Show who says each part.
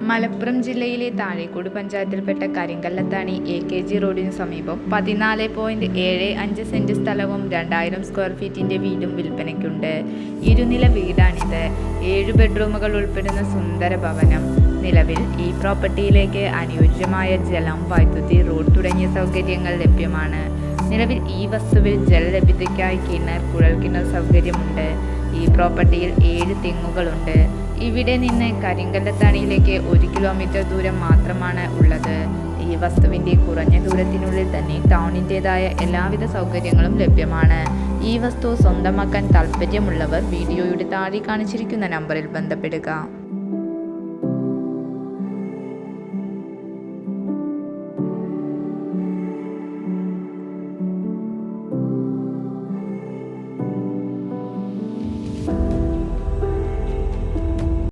Speaker 1: മലപ്പുറം ജില്ലയിലെ താഴേക്കോട് പഞ്ചായത്തിൽപ്പെട്ട കരിങ്കല്ലത്താണി AKG റോഡിനു സമീപം 14.75 saint സ്ഥലവും 2000 സ്ക്വയർ ഫീറ്റിന്റെ വീടും വിൽപ്പനയ്ക്കുണ്ട്. ഇരുനില വീടാണിത്. 7 ബെഡ്റൂമുകൾ ഉൾപ്പെടുന്ന സുന്ദര ഭവനം. നിലവിൽ ഈ പ്രോപ്പർട്ടിയിലേക്ക് അനുയോജ്യമായ ജലം, വൈദ്യുതി, റോഡ് തുടങ്ങിയ സൗകര്യങ്ങൾ ലഭ്യമാണ്. നിലവിൽ ഈ വസ്തുവിൽ ജലലഭ്യതയ്ക്കായി കുഴൽക്കിണർ സൗകര്യമുണ്ട്. ഈ പ്രോപ്പർട്ടിയിൽ 7 തെങ്ങുകളുണ്ട്. ഇവിടെ നിന്ന് കരിങ്കല്ലത്താണിയിലേക്ക് 1 കിലോമീറ്റർ ദൂരം മാത്രമാണ് ഉള്ളത്. ഈ വസ്തുവിൻ്റെ കുറഞ്ഞ ദൂരത്തിനുള്ളിൽ തന്നെ ടൗണിൻ്റെതായ എല്ലാവിധ സൗകര്യങ്ങളും ലഭ്യമാണ്. ഈ വസ്തു സ്വന്തമാക്കാൻ താൽപ്പര്യമുള്ളവർ വീഡിയോയുടെ താഴെ കാണിച്ചിരിക്കുന്ന നമ്പറിൽ ബന്ധപ്പെടുക.